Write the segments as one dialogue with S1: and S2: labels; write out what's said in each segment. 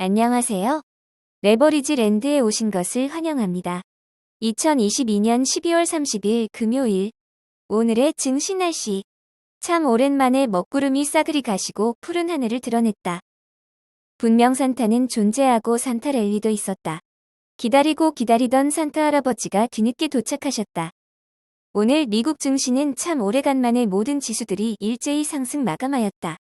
S1: 안녕하세요. 레버리지 랜드에 오신 것을 환영합니다. 2022년 12월 30일 금요일, 오늘의 증시 날씨. 참 오랜만에 먹구름이 싸그리 가시고 푸른 하늘을 드러냈다. 분명 산타는 존재하고 산타 랠리도 있었다. 기다리고 기다리던 산타 할아버지가 뒤늦게 도착하셨다. 오늘 미국 증시는 참 오래간만에 모든 지수들이 일제히 상승 마감하였다.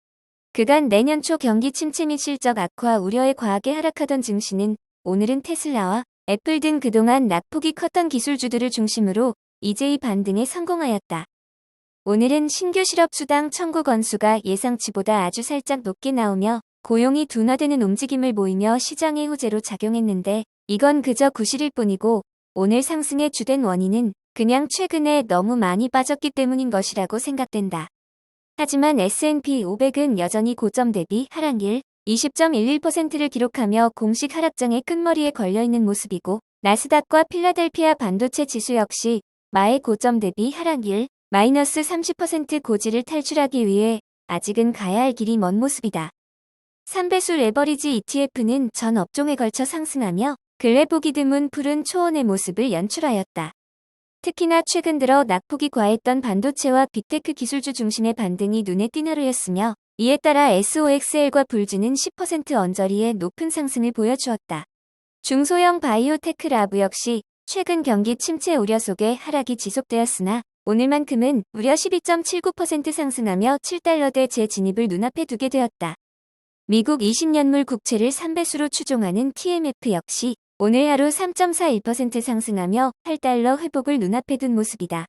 S1: 그간 내년 초 경기 침체 및 실적 악화 우려에 과하게 하락하던 증시는 오늘은 테슬라와 애플 등 그동안 낙폭이 컸던 기술주들을 중심으로 이제의 반등에 성공하였다. 오늘은 신규 실업 수당 청구 건수가 예상치보다 아주 살짝 높게 나오며 고용이 둔화되는 움직임을 보이며 시장의 호재로 작용했는데 이건 그저 구실일 뿐이고 오늘 상승의 주된 원인은 그냥 최근에 너무 많이 빠졌기 때문인 것이라고 생각된다. 하지만 S&P 500은 여전히 고점 대비 하락일 20.11%를 기록하며 공식 하락장의 끝머리에 걸려있는 모습이고 나스닥과 필라델피아 반도체 지수 역시 마의 고점 대비 하락일 마이너스 30% 고지를 탈출하기 위해 아직은 가야 할 길이 먼 모습이다. 3배수 레버리지 ETF는 전 업종에 걸쳐 상승하며 근래 보기 드문 푸른 초원의 모습을 연출하였다. 특히나 최근 들어 낙폭이 과했던 반도체와 빅테크 기술주 중심의 반등이 눈에 띈 하루였으며 이에 따라 SOXL과 불주는 10% 언저리의 높은 상승을 보여주었다. 중소형 바이오테크 라브 역시 최근 경기 침체 우려 속에 하락이 지속되었으나 오늘만큼은 무려 12.79% 상승하며 7달러대 재진입을 눈앞에 두게 되었다. 미국 20년물 국채를 3배수로 추종하는 TMF 역시 오늘 하루 3.41% 상승하며 8달러 회복을 눈앞에 둔 모습이다.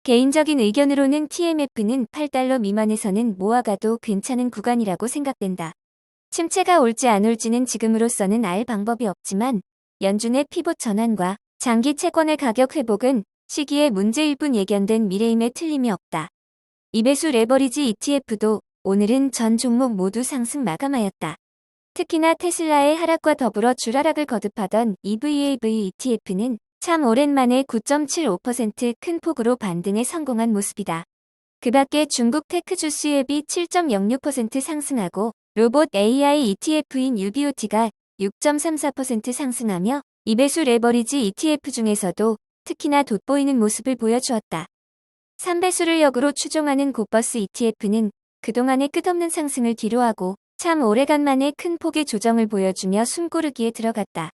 S1: 개인적인 의견으로는 TMF는 8달러 미만에서는 모아가도 괜찮은 구간이라고 생각된다. 침체가 올지 안 올지는 지금으로서는 알 방법이 없지만 연준의 피봇 전환과 장기 채권의 가격 회복은 시기의 문제일 뿐 예견된 미래임에 틀림이 없다. 2배수 레버리지 ETF도 오늘은 전 종목 모두 상승 마감하였다. 특히나 테슬라의 하락과 더불어 줄하락을 거듭하던 EVAV ETF는 참 오랜만에 9.75% 큰 폭으로 반등에 성공한 모습이다. 그 밖에 중국 테크주스앱이 7.06% 상승하고 로봇 AI ETF인 UBOT가 6.34% 상승하며 2배수 레버리지 ETF 중에서도 특히나 돋보이는 모습을 보여주었다. 3배수를 역으로 추종하는 고버스 ETF는 그동안의 끝없는 상승을 뒤로하고 참 오래간만에 큰 폭의 조정을 보여주며 숨고르기에 들어갔다.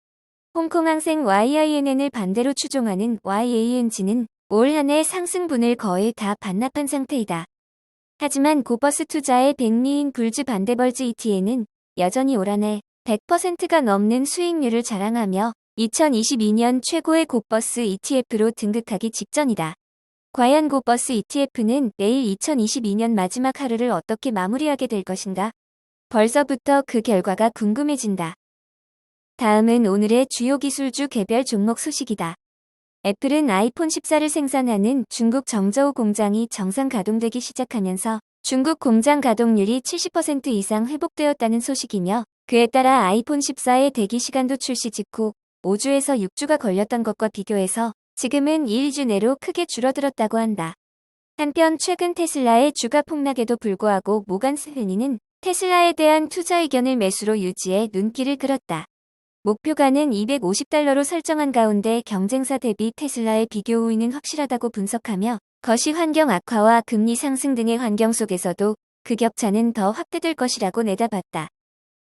S1: 홍콩항생 YINN을 반대로 추종하는 YANG는 올 한 해 상승분을 거의 다 반납한 상태이다. 하지만 고버스 투자의 백미인 불즈 반데벌즈 ETN은 여전히 올 한 해 100%가 넘는 수익률을 자랑하며 2022년 최고의 고버스 ETF로 등극하기 직전이다. 과연 고버스 ETF는 내일 2022년 마지막 하루를 어떻게 마무리하게 될 것인가? 벌써부터 그 결과가 궁금해진다. 다음은 오늘의 주요 기술주 개별 종목 소식이다. 애플은 아이폰 14를 생산하는 중국 정저우 공장이 정상 가동되기 시작하면서 중국 공장 가동률이 70% 이상 회복되었다는 소식이며 그에 따라 아이폰 14의 대기 시간도 출시 직후 5주에서 6주가 걸렸던 것과 비교해서 지금은 2주 내로 크게 줄어들었다고 한다. 한편 최근 테슬라의 주가 폭락에도 불구하고 모간 스탠리는 테슬라에 대한 투자 의견을 매수로 유지해 눈길을 끌었다. 목표가는 250달러로 설정한 가운데 경쟁사 대비 테슬라의 비교 우위는 확실하다고 분석하며 거시 환경 악화와 금리 상승 등의 환경 속에서도 그 격차는 더 확대될 것이라고 내다봤다.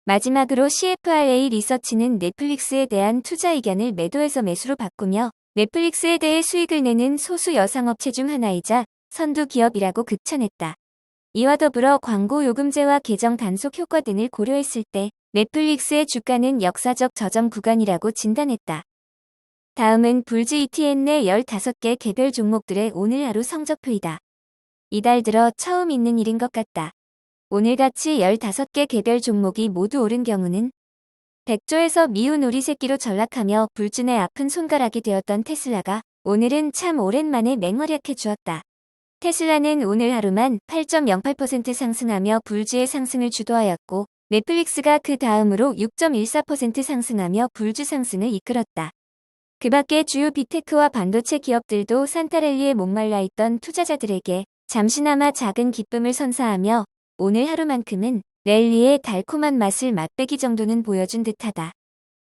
S1: 마지막으로 CFRA 리서치는 넷플릭스에 대한 투자 의견을 매도에서 매수로 바꾸며 넷플릭스에 대해 수익을 내는 소수 여상업체 중 하나이자 선두 기업이라고 극찬했다. 이와 더불어 광고 요금제와 계정 단속 효과 등을 고려했을 때 넷플릭스의 주가는 역사적 저점 구간이라고 진단했다. 다음은 불즈 ETN 내 15개 개별 종목들의 오늘 하루 성적표이다. 이달 들어 처음 있는 일인 것 같다. 오늘같이 15개 개별 종목이 모두 오른 경우는 백조에서 미운 우리 새끼로 전락하며 불준의 아픈 손가락이 되었던 테슬라가 오늘은 참 오랜만에 맹활약해 주었다. 테슬라는 오늘 하루만 8.08% 상승하며 불주의 상승을 주도하였고 넷플릭스가 그 다음으로 6.14% 상승하며 불주 상승을 이끌었다. 그 밖에 주요 빅테크와 반도체 기업들도 산타랠리에 목말라 있던 투자자들에게 잠시나마 작은 기쁨을 선사하며 오늘 하루만큼은 랠리의 달콤한 맛을 맛배기 정도는 보여준 듯하다.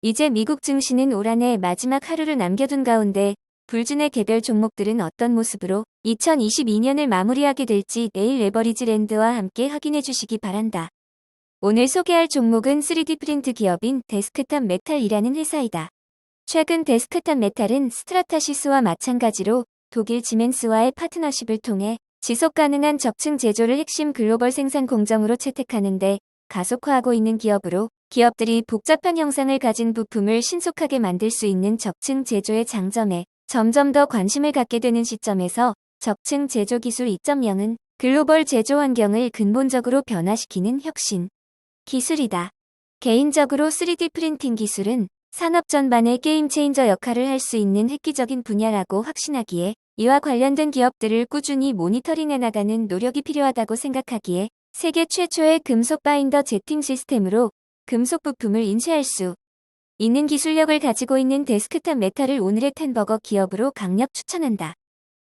S1: 이제 미국 증시는 올 한해 마지막 하루를 남겨둔 가운데 불준의 개별 종목들은 어떤 모습으로 2022년을 마무리하게 될지 내일 레버리지랜드와 함께 확인해 주시기 바란다. 오늘 소개할 종목은 3D 프린트 기업인 데스크탑 메탈이라는 회사이다. 최근 데스크탑 메탈은 스트라타시스와 마찬가지로 독일 지멘스와의 파트너십을 통해 지속 가능한 적층 제조를 핵심 글로벌 생산 공정으로 채택하는 데 가속화하고 있는 기업으로 기업들이 복잡한 형상을 가진 부품을 신속하게 만들 수 있는 적층 제조의 장점에 점점 더 관심을 갖게 되는 시점에서 적층 제조 기술 2.0은 글로벌 제조 환경을 근본적으로 변화시키는 혁신 기술이다. 개인적으로 3D 프린팅 기술은 산업 전반의 게임 체인저 역할을 할 수 있는 획기적인 분야라고 확신하기에 이와 관련된 기업들을 꾸준히 모니터링해 나가는 노력이 필요하다고 생각하기에 세계 최초의 금속 바인더 제팅 시스템으로 금속 부품을 인쇄할 수 있는 기술력을 가지고 있는 데스크탑 메탈을 오늘의 텐버거 기업으로 강력 추천한다.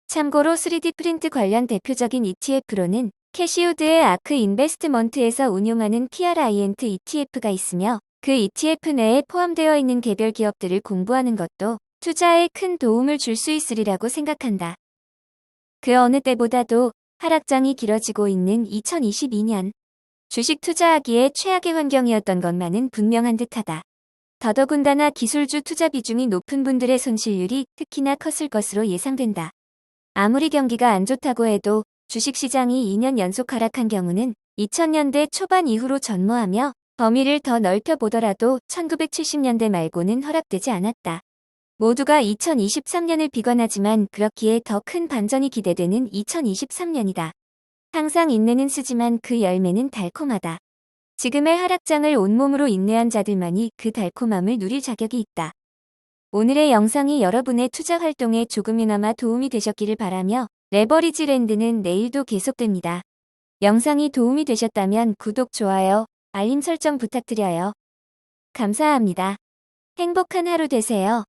S1: 참고로 3D 프린트 관련 대표적인 ETF로는 캐시우드의 아크 인베스트먼트에서 운용하는 PRINT ETF가 있으며 그 ETF 내에 포함되어 있는 개별 기업들을 공부하는 것도 투자에 큰 도움을 줄 수 있으리라고 생각한다. 그 어느 때보다도 하락장이 길어지고 있는 2022년. 주식 투자하기에 최악의 환경이었던 것만은 분명한 듯하다. 더더군다나 기술주 투자 비중이 높은 분들의 손실률이 특히나 컸을 것으로 예상된다. 아무리 경기가 안 좋다고 해도 주식시장이 2년 연속 하락한 경우는 2000년대 초반 이후로 전무하며 범위를 더 넓혀보더라도 1970년대 말고는 허락되지 않았다. 모두가 2023년을 비관하지만 그렇기에 더 큰 반전이 기대되는 2023년이다. 항상 인내는 쓰지만 그 열매는 달콤하다. 지금의 하락장을 온몸으로 인내한 자들만이 그 달콤함을 누릴 자격이 있다. 오늘의 영상이 여러분의 투자 활동에 조금이나마 도움이 되셨기를 바라며 레버리지랜드는 내일도 계속됩니다. 영상이 도움이 되셨다면 구독, 좋아요, 알림 설정 부탁드려요. 감사합니다. 행복한 하루 되세요.